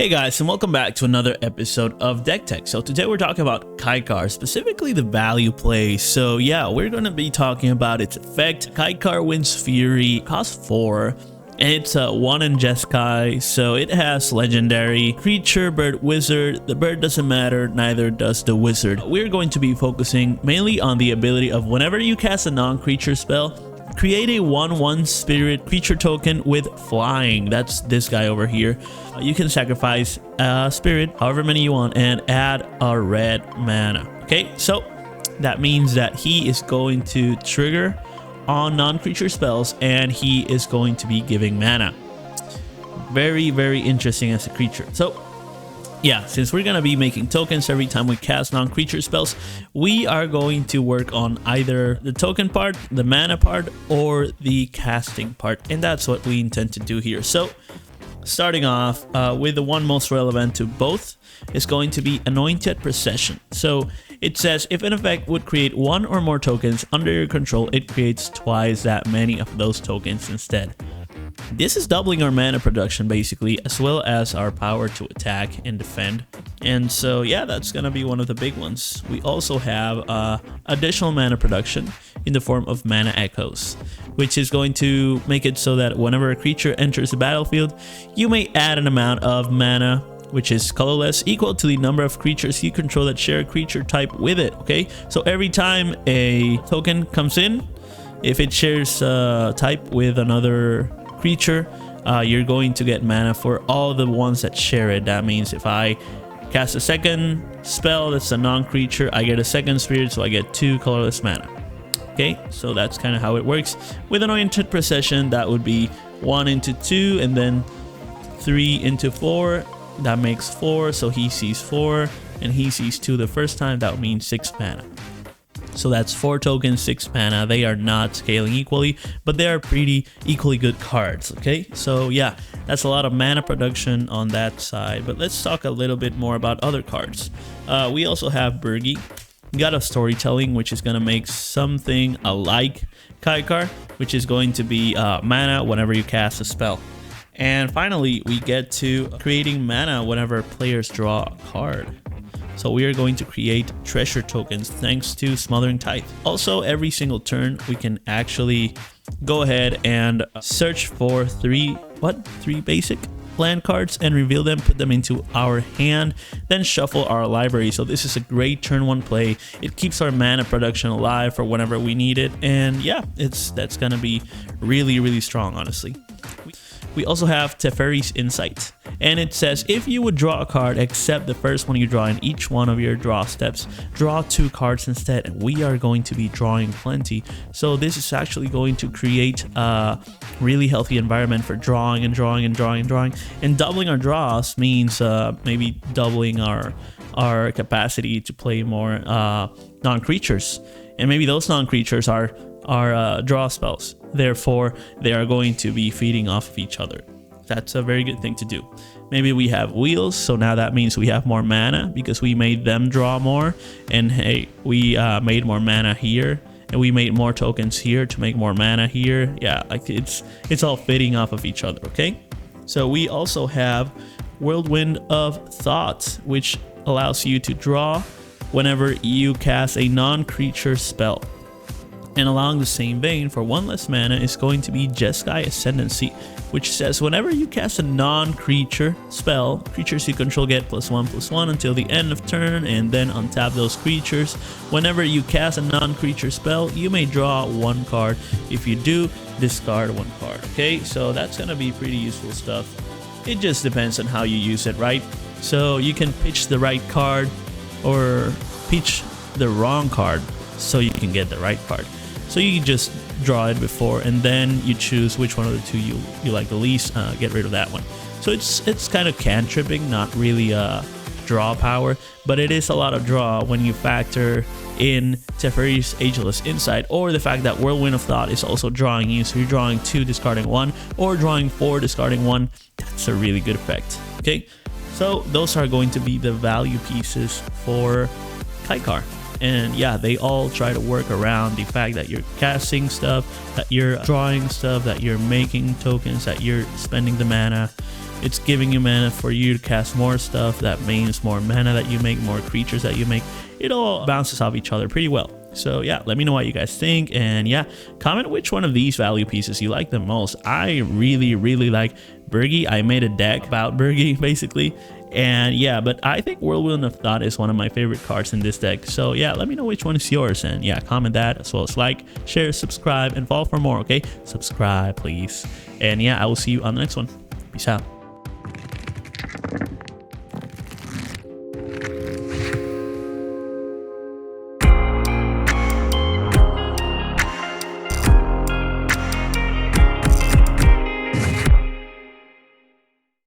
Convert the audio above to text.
Hey guys, and welcome back to another episode of Deck Tech. So today we're talking about Kykar, specifically the value play. So yeah, we're going to be talking about its effect. Kykar wins Fury, costs 4, and it's a 1 in Jeskai. So it has legendary creature, bird, wizard. The bird doesn't matter, neither does the wizard. We're going to be focusing mainly on the ability of whenever you cast a non-creature spell, create a 1/1 spirit creature token with flying. That's this guy over here. You can sacrifice a spirit, however many you want, and add a red mana. Okay, so that means that he is going to trigger on non-creature spells, and he is going to be giving mana. Very, very interesting as a creature. So yeah, since we're going to be making tokens every time we cast non-creature spells, we are going to work on either the token part, the mana part, or the casting part. And that's what we intend to do here. So starting off with the one most relevant to both is going to be Anointed Procession. So it says if an effect would create 1 or more tokens under your control, it creates twice that many of those tokens instead. This is doubling our mana production basically, as well as our power to attack and defend. And so yeah, that's gonna be one of the big ones. We also have additional mana production in the form of Mana Echoes, which is going to make it so that whenever a creature enters the battlefield, you may add an amount of mana, which is colorless, equal to the number of creatures you control that share a creature type with it. Okay, so every time a token comes in, if it shares a type with another creature, you're going to get mana for all the ones that share it. That means if I cast a second spell that's a non-creature, I get a second spirit, so I get 2 colorless mana. Okay, so that's kind of how it works. With Anointed Procession, that would be 1 into 2 and then 3 into 4. That makes 4, so he sees 4 and he sees 2 the first time. That would mean 6 mana. So that's 4 tokens, 6 mana. They are not scaling equally, but they are pretty equally good cards. Okay, so yeah, that's a lot of mana production on that side. But let's talk a little bit more about other cards. We also have Birgi. We got a Storytelling, which is going to make something alike Kykar, which is going to be mana whenever you cast a spell. And finally, we get to creating mana whenever players draw a card. So we are going to create treasure tokens thanks to Smothering Tithe. Also, every single turn, we can actually go ahead and search for 3 basic land cards and reveal them, put them into our hand, then shuffle our library. So this is a great turn 1 play. It keeps our mana production alive for whenever we need it. And yeah, that's gonna be really, really strong, honestly. We also have Teferi's Insight, and it says if you would draw a card except the first one you draw in each one of your draw steps, draw 2 cards instead. And we are going to be drawing plenty, so this is actually going to create a really healthy environment for drawing and drawing and drawing and drawing. And doubling our draws means maybe doubling our capacity to play more non-creatures, and maybe those non-creatures are draw spells. Therefore, they are going to be feeding off of each other. That's a very good thing to do. Maybe we have wheels, so now that means we have more mana because we made them draw more. And hey, we made more mana here, and we made more tokens here to make more mana here. Yeah, like it's all feeding off of each other. Okay, so we also have Whirlwind of Thought, which allows you to draw whenever you cast a non-creature spell. And along the same vein, for 1 less mana, is going to be Jeskai Ascendancy, which says whenever you cast a non-creature spell, creatures you control get +1/+1 until the end of turn, and then untap those creatures. Whenever you cast a non-creature spell, you may draw 1 card. If you do, discard 1 card. Okay, so that's gonna be pretty useful stuff. It just depends on how you use it, right? So you can pitch the right card or pitch the wrong card so you can get the right card. So you can just draw it before, and then you choose which one of the 2 you like the least, get rid of that one. So it's kind of cantripping, not really draw power, but it is a lot of draw when you factor in Teferi's Ageless Insight, or the fact that Whirlwind of Thought is also drawing you. So you're drawing 2, discarding 1, or drawing 4, discarding 1. That's a really good effect. Okay, so those are going to be the value pieces for Kykar. And yeah, they all try to work around the fact that you're casting stuff, that you're drawing stuff, that you're making tokens, that you're spending the mana. It's giving you mana for you to cast more stuff. That means more mana that you make, more creatures that you make. It all bounces off each other pretty well. So yeah, let me know what you guys think, and yeah, comment which one of these value pieces you like the most. I really like Birgi. I made a deck about Birgi basically, and yeah, but I think Whirlwind of Thought is one of my favorite cards in this deck. So yeah, let me know which one is yours, and yeah, comment that, as well as like, share, subscribe, and follow for more. Okay, subscribe please, and yeah, I will see you on the next one. Peace out.